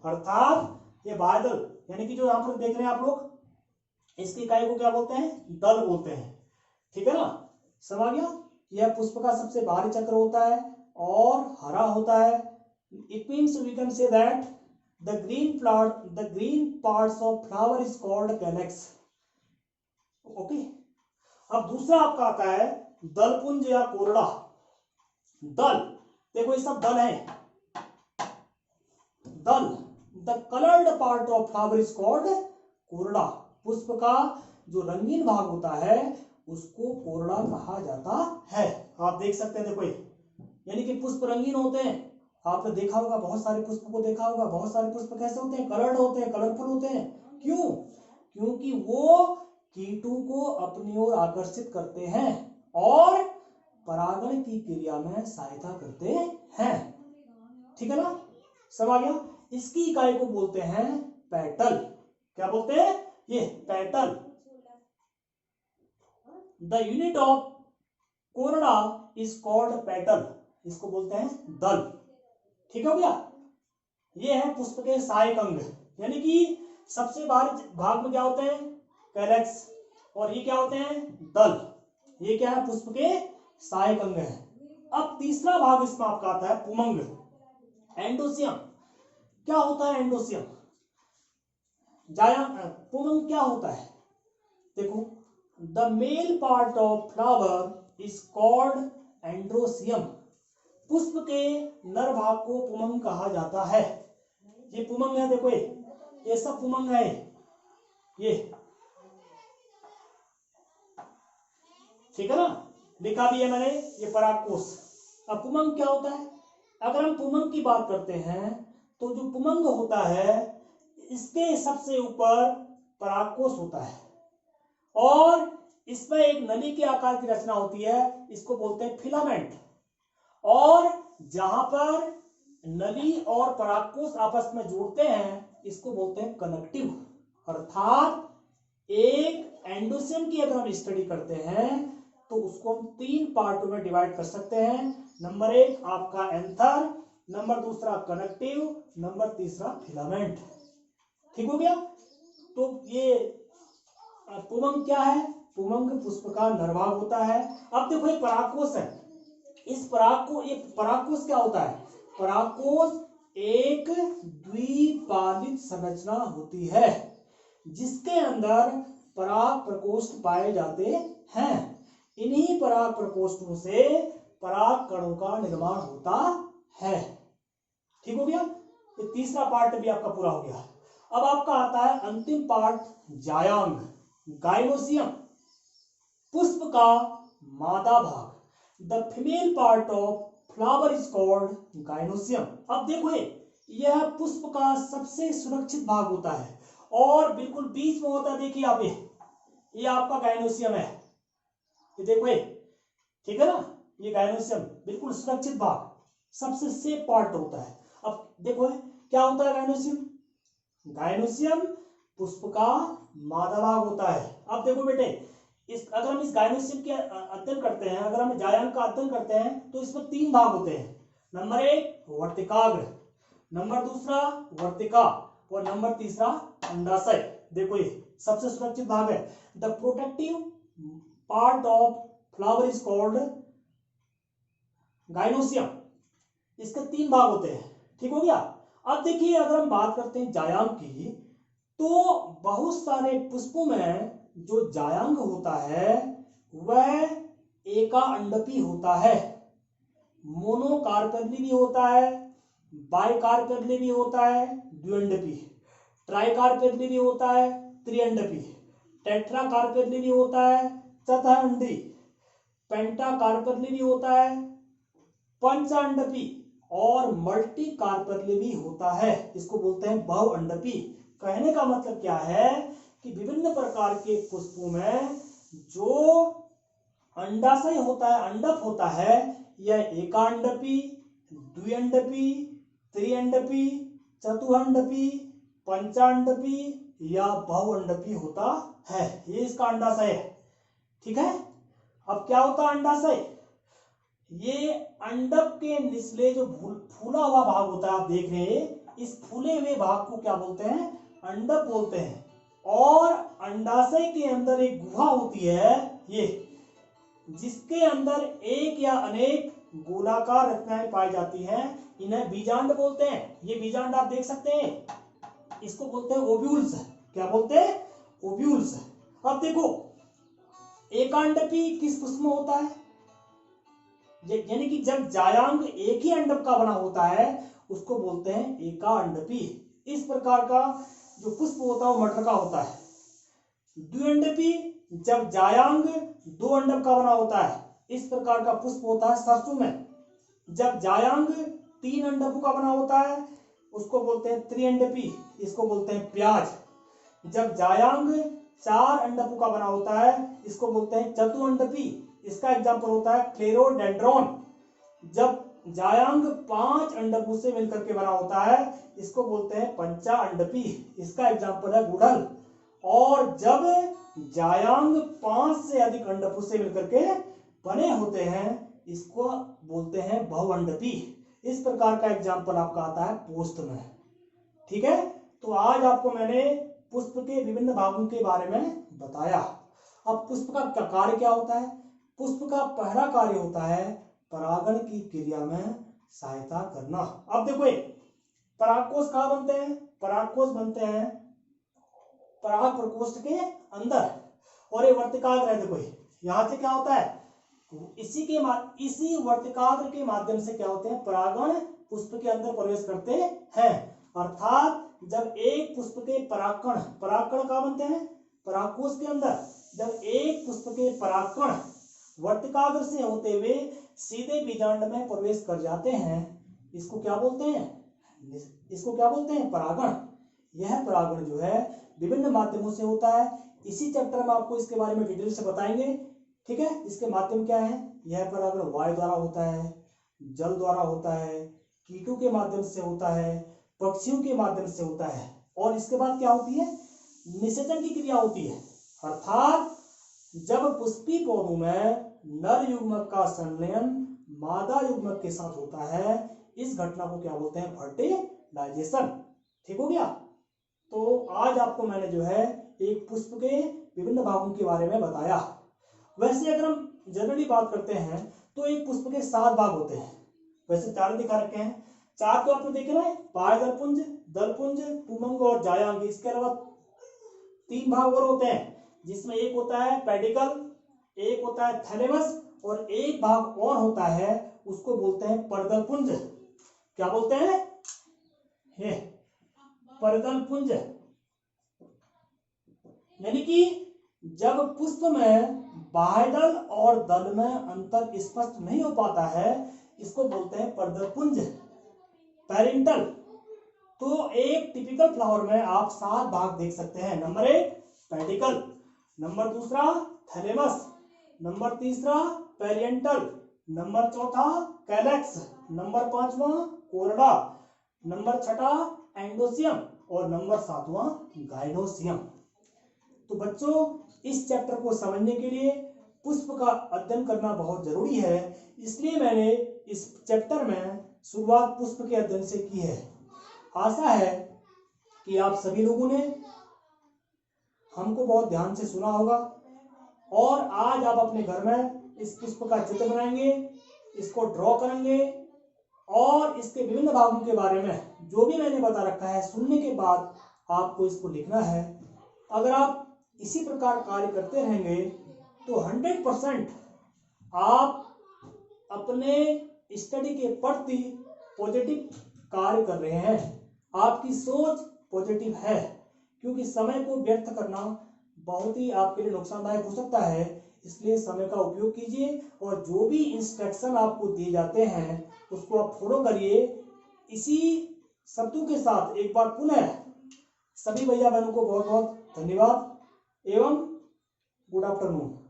अर्थात ये बादल यानी कि जो यहाँ पर देख रहे हैं आप लोग, इसकी इकाई को क्या बोलते हैं? दल बोलते हैं। ठीक है ना, समझ गया? यह पुष्प का सबसे बाहरी चक्र होता है और हरा होता है। It means we can say that the green parts of flower is called calyx. Okay, अब दूसरा आपका आता है दलपुंज या कोरड़ा। दल, देखो ये सब दल है। दल, the coloured part of flower is called corolla. पुष्प का जो रंगीन भाग होता है उसको कोरड़ा कहा जाता है। आप देख सकते हैं, देखो यानी कि पुष्प रंगीन होते हैं। आपने देखा होगा, बहुत सारे पुष्प को देखा होगा, बहुत सारे पुष्प कैसे होते हैं? कलर्ड होते हैं, कलरफुल होते हैं। क्यों? क्योंकि वो कीटों को अपनी ओर आकर्षित करते हैं और परागण की क्रिया में सहायता करते हैं। ठीक है ना, समझ गया? इसकी इकाई को बोलते हैं पेटल। क्या बोलते हैं? ये petal. The unit of corolla is called petal. इसको बोलते हैं दल। ठीक हो गया? ये है पुष्प के सहायक अंग, यानी कि सबसे बाहरी भाग में क्या होते हैं? कैलेक्स। और ये क्या होते हैं? दल। ये क्या है? पुष्प के सहायक अंग है। अब तीसरा भाग इसमें आपका आता है पुमंग, एंडोसियम। क्या होता है एंडोसियम? पुमंग क्या होता है? देखो, the male part of flower is called androecium. पुष्प के नर भाग को पुमंग कहा जाता है। ये पुमंग है, देखो ये सब पुमंग है। ये ठीक है ना, लिखा भी है मैंने, ये परागकोश। अब पुमंग क्या होता है? अगर हम पुमंग की बात करते हैं तो जो पुमंग होता है इसके सबसे ऊपर परागकोश होता है और इसमें एक नली के आकार की रचना होती है, इसको बोलते हैं फिलामेंट। और जहां पर नली और परागकोश आपस में जुड़ते हैं इसको बोलते हैं कनेक्टिव। अर्थात एक एंडोसियम की अगर हम स्टडी करते हैं तो उसको हम 3 पार्टों में डिवाइड कर सकते हैं। नंबर 1 आपका एंथर, नंबर दूसरा कनेक्टिव, नंबर तीसरा फिलामेंट। ठीक हो गया? तो ये पुमंग क्या है? पुमंग पुष्प का नरभाग होता है। अब देखो एक परागकोश है, इस परागकोश क्या होता है? परागकोश एक द्विपालित संरचना होती है जिसके अंदर पराग प्रकोष्ठ पाए जाते हैं। इन्हीं पराग प्रकोष्ठों से पराग कणों का निर्माण होता है। ठीक हो गया? ये तीसरा पार्ट भी आपका पूरा हो गया। अब आपका आता है अंतिम पार्ट, जायांग, गाइनोसियम। पुष्प का मादा भाग, the female part of flower is called gynoecium. अब देखो यह पुष्प का सबसे सुरक्षित भाग होता है और बिल्कुल बीच में होता है। देखिए आप, ये आपका गाइनोसियम है, ये देखो ठीक है ना, ये गाइनोसियम बिल्कुल सुरक्षित भाग, सबसे सेफ पार्ट होता है। अब देखो क्या होता है गाइनोसियम? गाइनोसियम पुष्प का मादा भाग होता है। अब देखो बेटे, अगर हम इस गाइनोसियम के अध्ययन करते हैं, अगर हम जायांग का अध्ययन करते हैं तो इसमें 3 भाग होते हैं। नंबर 1 वर्तिकाग्र, नंबर दूसरा वर्तिका और नंबर तीसरा अंडाशय। देखो ये सबसे सुरक्षित भाग है। The protective part of flower is called gynoecium. इसके 3 भाग होते हैं। ठीक हो गया? अब देखिए अगर हम बात करते हैं जायांग की, तो बहुत सारे पुष्पों में जो जायांग होता है वह एकांडपी होता है, मोनोकार्पेली भी होता है, बाइकार्पेली भी होता है, द्विअंडपी, ट्राइकार्पेली भी होता है, त्रिअंडपी, टेट्राकार्पेली भी होता है, चतुअंडी, पेंटाकार्पेली भी होता है, पंचांडपी और मल्टी कार्पेली भी होता है। इसको बोलते हैं बहुअंडपी। कहने का मतलब क्या है कि विभिन्न प्रकार के पुष्पों में जो अंडाशय होता है, अंडक होता है, यह एकांडपी, द्विअंडपी, त्रिअंडपी, चतुअंडपी, पंचांडपी या बहुअंडपी होता है। ये इसका अंडाशय है। ठीक है? अब क्या होता है अंडाशय? ये अंडक के निचले जो फूला हुआ भाग होता है, आप देख रहे हैं, इस फूले हुए भाग को क्या बोलते हैं? अंडक बोलते हैं। और अंडाशय के अंदर एक गुहा होती है, ये, जिसके अंदर एक या अनेक गोलाकार रचनाएं पाई जाती हैं, इन्हें बीजांड बोलते हैं। ये बीजांड आप देख सकते हैं, इसको बोलते हैं ओव्यूल्स। क्या बोलते हैं? ओव्यूल्स। अब देखो, एकांडपी किस पुष्प में होता है? यानी कि जब जायांग एक ही अंडक का बना होता है उसको बोलते हैं एकांडपी। इस प्रकार का जो पुष्प होता है वो मटर का होता है। द्विअंडपी जब जायांग दो अंडक का बना होता है, इस प्रकार का पुष्प होता है सरसों में। जब जायांग तीन अंडकों का बना होता है उसको बोलते हैं त्रिअंडपी, इसको बोलते हैं प्याज। जब जायांग चार अंडकों का बना होता है इसको बोलते हैं चतुअंडपी, इसका एग्जाम्पल होता है क्लेरोडेंड्रॉन। जब जायांग पांच अंडकों से मिलकर के बना होता है इसको बोलते हैं पंचाअंडपी, इसका एग्जाम्पल है गुड़हल। और जब जायांग पांच से अधिक अंडकों से मिलकर के बने होते हैं इसको बोलते हैं बहुअंडपी। इस प्रकार का एग्जाम्पल आपका आता है पोस्त में। ठीक है, तो आज आपको मैंने पुष्प के विभिन्न भागों के बारे में बताया। अब पुष्प का कार्य क्या होता है? पुष्प का पहला कार्य होता है परागण की क्रिया में सहायता करना। अब देखो, परागकोश कहाँ बनते हैं? परागकोश बनते हैं पराग प्रकोष्ठ के अंदर, और ये वर्तिकाग्र है। देखो, यहां से क्या होता है? इसी वर्तिकाग्र के माध्यम से क्या होते हैं? परागण पुष्प के अंदर प्रवेश करते हैं। अर्थात जब एक पुष्प के परागकण कहाँ बनते हैं? परागकोश के अंदर। जब एक पुष्प के परागकण वर्तिकाग्र से होते हुए सीधे बीजांड में प्रवेश कर जाते हैं, इसको क्या बोलते हैं? इसको क्या बोलते हैं? परागण। यह परागण जो है विभिन्न माध्यमों से होता है। इसी चैप्टर में आपको इसके बारे में डिटेल से बताएंगे। ठीक है, इसके माध्यम क्या है? यह परागण वायु द्वारा होता है, जल द्वारा होता है, कीटों के माध्यम से होता है, पक्षियों के माध्यम से होता है। और इसके बाद क्या होती है? निषेचन की क्रिया होती है। अर्थात जब पुष्पी पौधों में नर युग्मक का संलयन मादा युग्मक के साथ होता है, इस घटना को क्या बोलते हैं? फर्टिलाइजेशन। ठीक हो गया। तो आज आपको मैंने जो है एक पुष्प के विभिन्न भागों के बारे में बताया। वैसे अगर हम जनरली बात करते हैं तो एक पुष्प के 7 भाग होते हैं। वैसे 4 दिखा रखे हैं, 4 तो आपने देखे ना, बाह्य दलपुंज, दलपुंज, पुमंग और जायांग। इसके अलावा 3 भाग और होते हैं, जिसमें एक होता है पेडिकल, एक होता है थैलेमस, और एक भाग और होता है उसको बोलते हैं परदलपुंज। क्या बोलते हैं? परदलपुंज। यानी कि जब पुष्प में बाह्यदल और दल में अंतर स्पष्ट नहीं हो पाता है, इसको बोलते हैं परदलपुंज, पेरिंटल। तो एक टिपिकल फ्लावर में आप 7 भाग देख सकते हैं। Number 1 pedicel, number 2 thalamus, number 3 perianth, number 4 calyx, number 5वां कोरडा, नंबर 6 एंडोसियम, और नंबर 7वां गाइनोसियम। तो बच्चों, इस चैप्टर को समझने के लिए पुष्प का अध्ययन करना बहुत जरूरी है, इसलिए मैंने इस चैप्टर में शुरुआत पुष्प के अध्ययन से की है। आशा है कि आप सभी लोगों ने हमको बहुत ध्यान से सुना होगा, और आज आप अपने घर में इस पुष्प का चित्र बनाएंगे, इसको ड्रॉ करेंगे, और इसके विभिन्न भागों के बारे में जो भी मैंने बता रखा है सुनने के बाद आपको इसको लिखना है। अगर आप इसी प्रकार कार्य करते रहेंगे तो 100% आप अपने स्टडी के प्रति पॉजिटिव कार्य कर रहे हैं। आपकी सोच पॉजिटिव है, क्योंकि समय को व्यर्थ करना बहुत ही आपके लिए नुकसानदायक हो सकता है। इसलिए समय का उपयोग कीजिए, और जो भी इंस्ट्रक्शन आपको दिए जाते हैं उसको आप फॉलो करिए। इसी शब्दों के साथ एक बार पुनः सभी भैया बहनों को बहुत बहुत धन्यवाद एवं गुड आफ्टरनून।